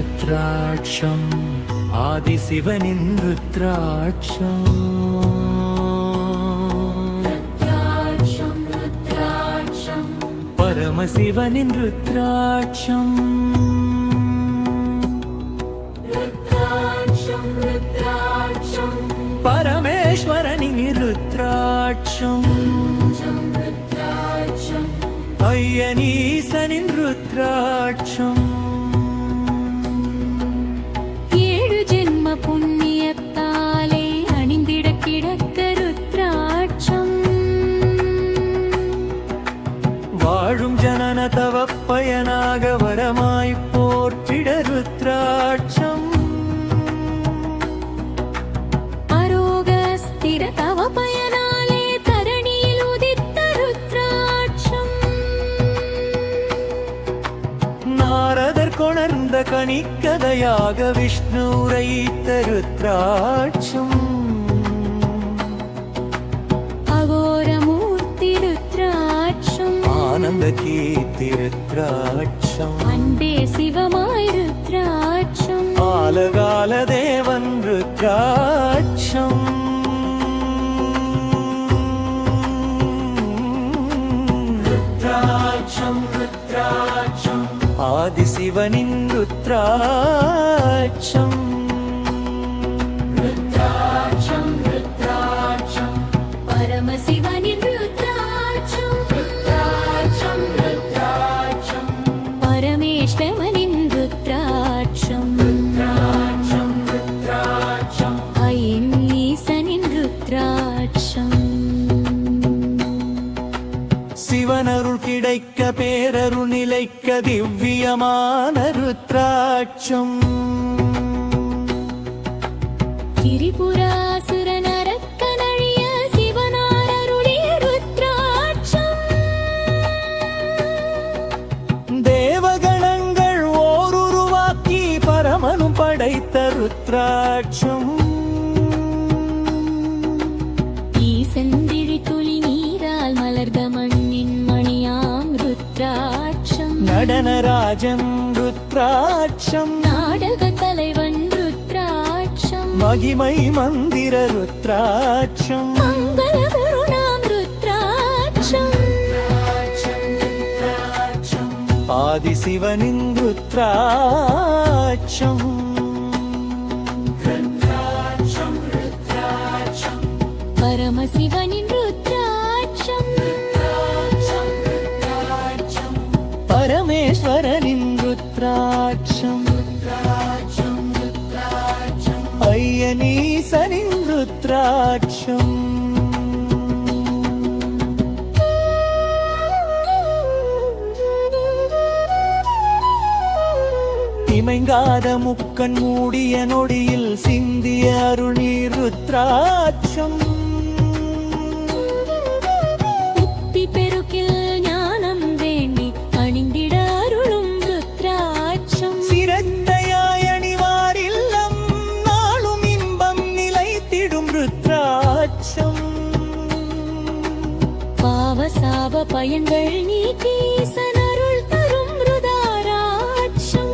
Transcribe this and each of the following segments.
ருத்ராட்சம் ஆதிசிவனின் ருத்ராட்சம். பரமசிவனின் ருத்ராட்சம். பரமேஸ்வரனின் ருத்ராட்சம். ஐயனீசனின் ருத்ராட்சம். ஏழு ஜென்ம புண்ணியத்தாலே அணிந்திட கிடக்க ருத்ராட்சம். வாழும் ஜனன தவ பயனாக வரமாய் போற்றிட ருத்ராட்சம். அரோக ஸ்திர தவ பயனாலே தரணியில் உதித்த ருத்ராட்சம். நாரதர் கொணர்ந்த கணிக்கதையாக விஷ்ணு உரைத்த ருத்ராட்சம். அகோரமூர்த்தி ருத்ராட்சம். ஆனந்த கீர்த்தி ருத்ராட்சம். அன்பே சிவமாய் ருத்ராட்சம். ஆலகால தேவன் ருத்ராட்சம். ருத்ராட்சம் ருத்ராட்சம் ஆதிசிவனின் ருத்ராட்சம். ருத்ராட்சம் ருத்ராட்சம் பரமசிவனின் ருத்ராட்சம். ருத்ராட்சம் ருத்ராட்சம் பரமேஸ்வரனின் ருத்ராட்சம். ருத்ராட்சம் ருத்ராட்சம் ஐயனீசனின் ருத்ராட்சம். சிவனருள் கிடைக்க பேரருள் நிலைக்க திவ்யமான ருத்ராட்சம். திரிபுராசுர நரக்கனழிய சிவனாரருளிய ருத்ராட்சம். தேவகணங்கள் ஓருருவாக்கி பரமனும் படைத்த ருத்ராட்சம். ஈசந்திழி துளி நீரால் மலர்ந்த மண்ணின் மணியாம் ருத்ராட்சம். நடனராஜன் ருத்ராட்சம். நாடக தலைவன் ருத்ராட்சம். மகிமை மந்திர ருத்ராட்சம். மங்கள குருணாம் ருத்ராட்சம். ஆதிசிவனின் ருத்ராட்சம். பரமசிவனின் ருத்ராட்சம். பரமேஸ்வரனின் ருத்ராட்சம். ஐயனீசனின் ருத்ராட்சம். இமைங்காத முக்கண் மூடிய நொடியில் சிந்திய அருள்நீர் ருத்ராட்சம். புத்தி பெருக்கில் ஞானம் வேண்டி அணிந்திட அருளும் ருத்ராட்சம். சிரத்தையாய் அணிவார் இல்லம் நாளும் இன்பம் நிலைத்திடும் ருத்ராட்சம். பாவசாப பயன்கள் நீக்கி ஈசனருள் தரும் ருதாராட்சம்.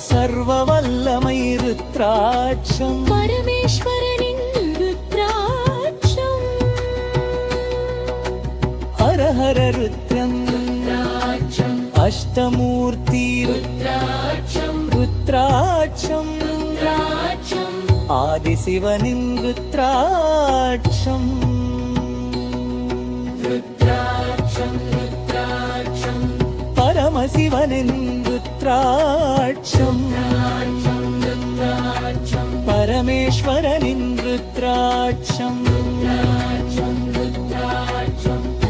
சர்வ வல்லமை ருத்ராட்சம். பரமேஸ்வரனின் ருத்ராட்சம். ஹர ஹர ருத்ரம் அஷ்டமூர்த்தி ருத்ராட்சம். ருத்ராட்சம் ஆதிசிவனின் ருத்ராட்சம். பரமசிவனின் ருத்ராட்சம். பரமேஸ்வரனின் ருத்ராட்சம்.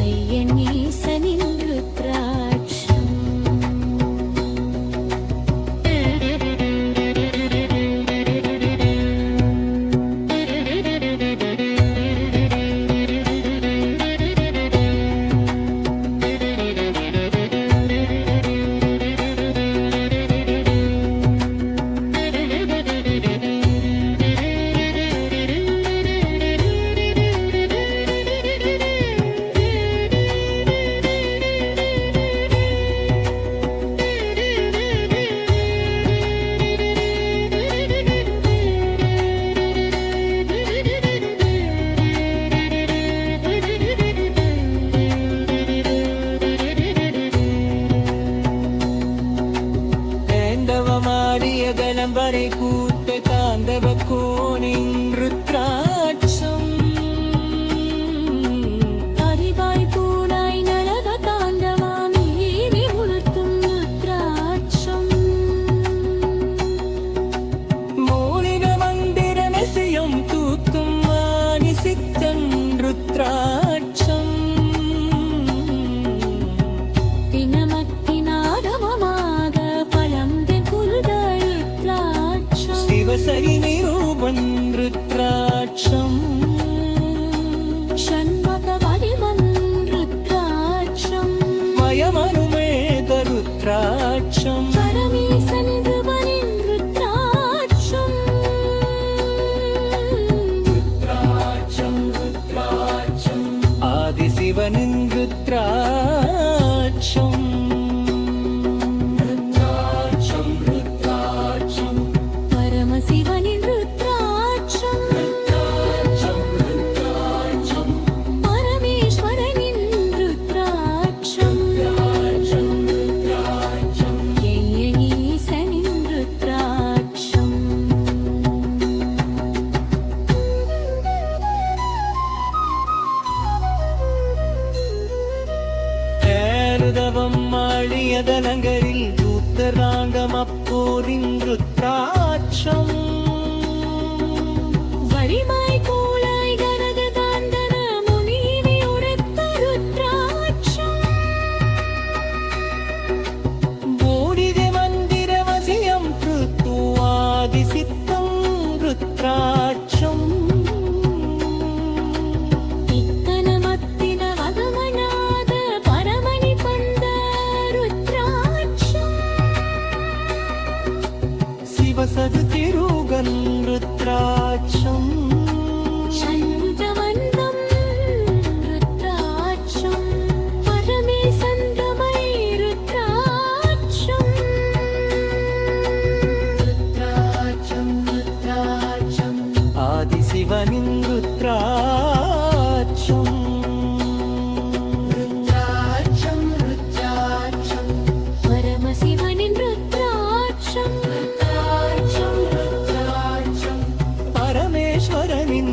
ஐயனீசனின் ருத்ராட்சம். ருத்ராட்சம் தினமத்தினாதவமாக பழந்தென் புல்த ருத்ராட்சம் சிவசரி நிரூபன் ருத்ராட்சம் ஷண்முக வடிவன் ருத்ராட்சம் மயமனுமேத ருத்ராட்சம் பரமேசன் ருபனின் ருத்ராட்சம் ஆதிசிவனின் ருத்ராட்சம் பரமசிவனின் ருத்ராட்சம் பரமேஸ்வரனின் ருத்ராட்சம் ஈசனின் ருத்ராட்சம் ഏരുതവം മാളിയതലങ്കരിൽ ദൂതരാഗമപ്പോരിൻ രുദ്രാക്ഷം வரிமாய் கூளாய் கனக தாண்டன முனிவி உரைத்த ருத்ராட்சம் ബോഡിത മന്ദിരവസിയം കൃത്വാദിസിത്തം രുദ്രാക്ഷം இத்தனமத்தின வகமநாத பரமணி பந்த ருத்ராட்சம் ശിവസത് തിരുകൻ രുദ്രാക്ഷം ஷண்முகவந்தம் ருத்ராட்சம் பரமேசந்தமை ருத்ராட்சம் ആദിശിവനിൻ രുദ്രാക്ഷം பரமசிவனின் ருத்ராட்சம் പരമേശ്വരനിൻ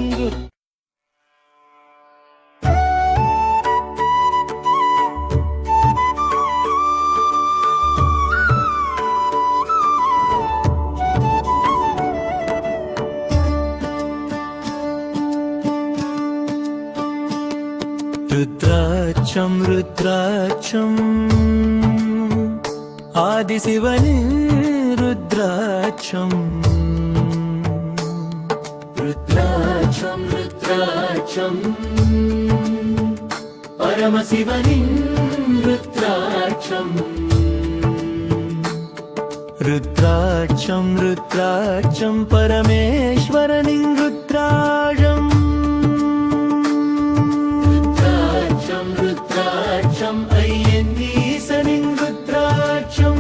രുദ്രാക്ഷം രുദ്രാക്ഷം ആദിശിവനിൻ രുദ്രാക്ഷം രുദ്രാക്ഷം രുദ്രാക്ഷം പരമശിവനിൻ രുദ്രാക്ഷം രുദ്രാക്ഷം രുദ്രാക്ഷം പരമേശ്വരനിൻ രുദ്രാക്ഷം രുദ്രാക്ഷം രുദ്രാക്ഷം അയ്യന്നീസനിൻ രുദ്രാക്ഷം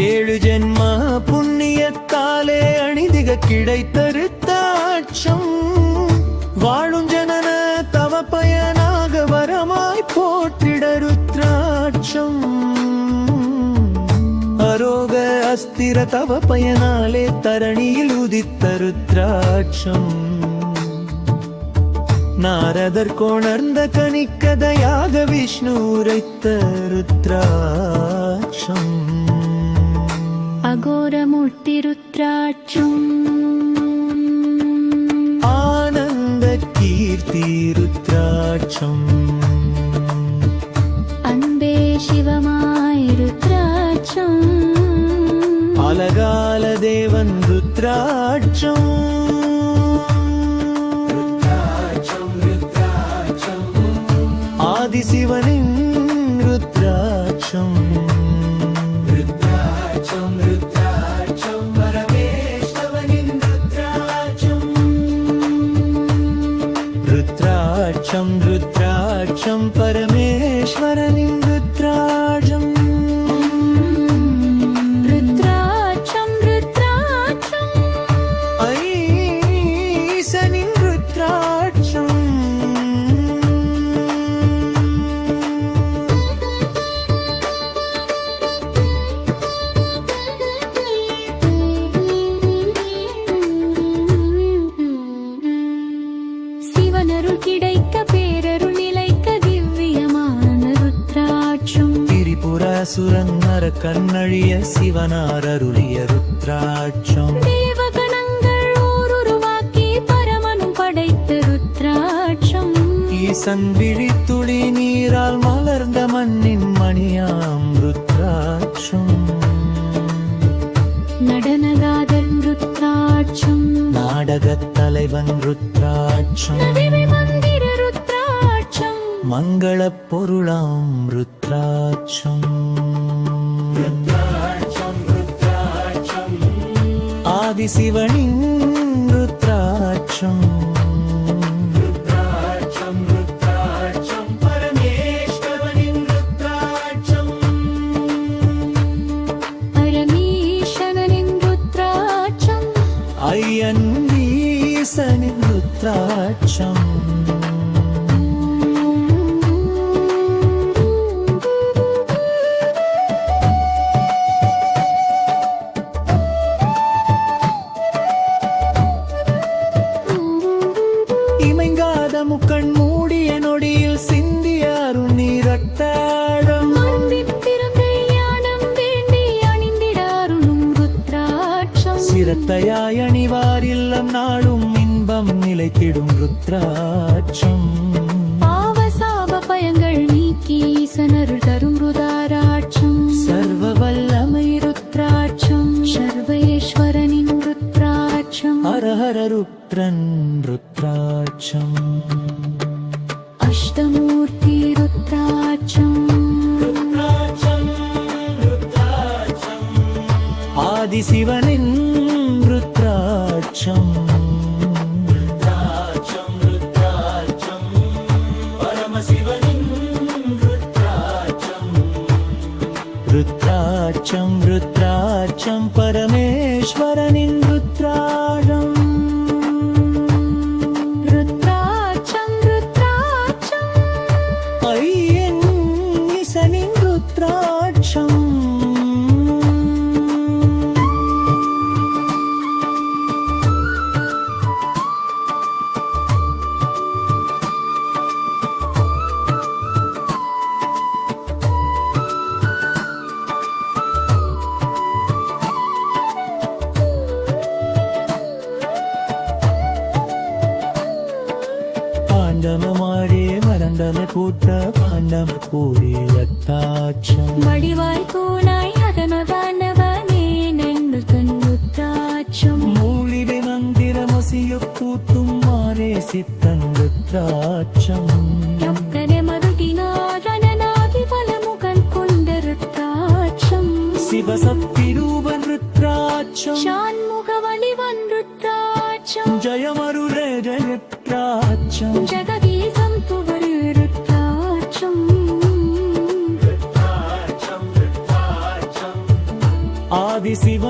ഏഴു ജന്മ പുണ്യത്താലേ അണിതിക கிடைத்த ருத்ராட்சம் வாழும் ஜனன தவ பயனாக வரமாய் போற்றிட ருத்ராட்சம் அரோக அஸ்திர தவ பயனாலே தரணியில் உதித்த ருத்ராட்சம் நாரதர் கொணர்ந்த கனிக்கதையாக விஷ்ணு உரைத்த ருத்ராட்சம் அகோரமூர்த்தி ருத்ராட்சம் ஆனந்த கீர்த்தி ருத்ராட்சம் அன்பே சிவமாய் ருத்ராட்சம் அலகால தேவன் ருத்ராட்சம் ஆதிசிவனின் ருத்ராட்சம் பரமேஸ்வரனின் ருத்ராட்சம் ருத்ராட்சம் ருத்ராட்சம் பரமேஸ்வரனின் ருத்ராட்சம் ருத்ராட்சம் ருத்ராட்சம் ஈசனின் ருத்ராட்சம் சிவனருள் கிடைக்க பேரருள் நிலைக்க திவ்யமான ருத்ராட்சம் திரிபுராசுரன் நர கண்ணழிய சிவனார் அருளிய ருத்ராட்சம் தேவகணங்கள் ஓருருவாக்கி பரமனும் படைத்த ருத்ராட்சம் ஈசன் விழித்துளி நீரால் மலர்ந்த மண்ணின் மணியாம் ருத்ராட்சம் நடனகாதன் ருத்ராட்சம் நாடகத் தலைவன் ருத்ராட்சம் நடுவே மந்திர ருத்ராட்சம் மங்களப் பொருளாம் ருத்ராட்சம் ஆதிசிவனின் ருத்ராட்சம் பரமேஸ்வரனின் ருத்ராட்சம் ஐயன் ஈசனின் ருத்ராட்சம் இமைங்காத முக்கண் மூடிய நொடியில் சிந்திய அருணீரட்டாழம் சிரத்தையாய் அணிவார் இல்லம் நாளும் இன்பம் நிலைத்திடும் ருத்ராட்சம் பாவசாப பயங்கள் நீக்கி ஈசனருள் தரும் ருதாராட்சம் சர்வ வல்லமை ருத்ராட்சம் சர்வேஸ்வரனின் ருத்ராட்சம் ஹரஹர ருத்ரன் ருத்ராட்சம் அஷ்டமூர்த்தி ருத்ராட்சம் ஆதிசிவனின் ருத்ராட்சம் ருத்ராட்சம் ருத்ராட்சம் பரமேஸ்வரனின் ருத்ராட்சம் ருத்ராட்சம் ருத்ராட்சம் ஐயன் ஈசனின் ருத்ராட்சம் பாண்டமமாரே மறந்தம கூட்ட பாண்டம கூறி ரத்தாட்சம் வடிவாய் தூணாய் அதனதானவனே நென்று கண் ருத்ராட்சம் மூலிகை மந்திரமசிய கூத்தும் மாறே சித்தன் ருத்ராட்சம் யொக்கனை மருகினாரணனாகி பலமுகன் கொண்ட ருத்ராட்சம் சிவசக்தி ரூபன் ருத்ராட்சம் ஷான்முக வலிவன் ருத்ராட்சம் ஜயமருளே ஜயத்ராட்சம் ஜெகதீசம் துவரு ருத்ராட்சம் ஆதிசிவ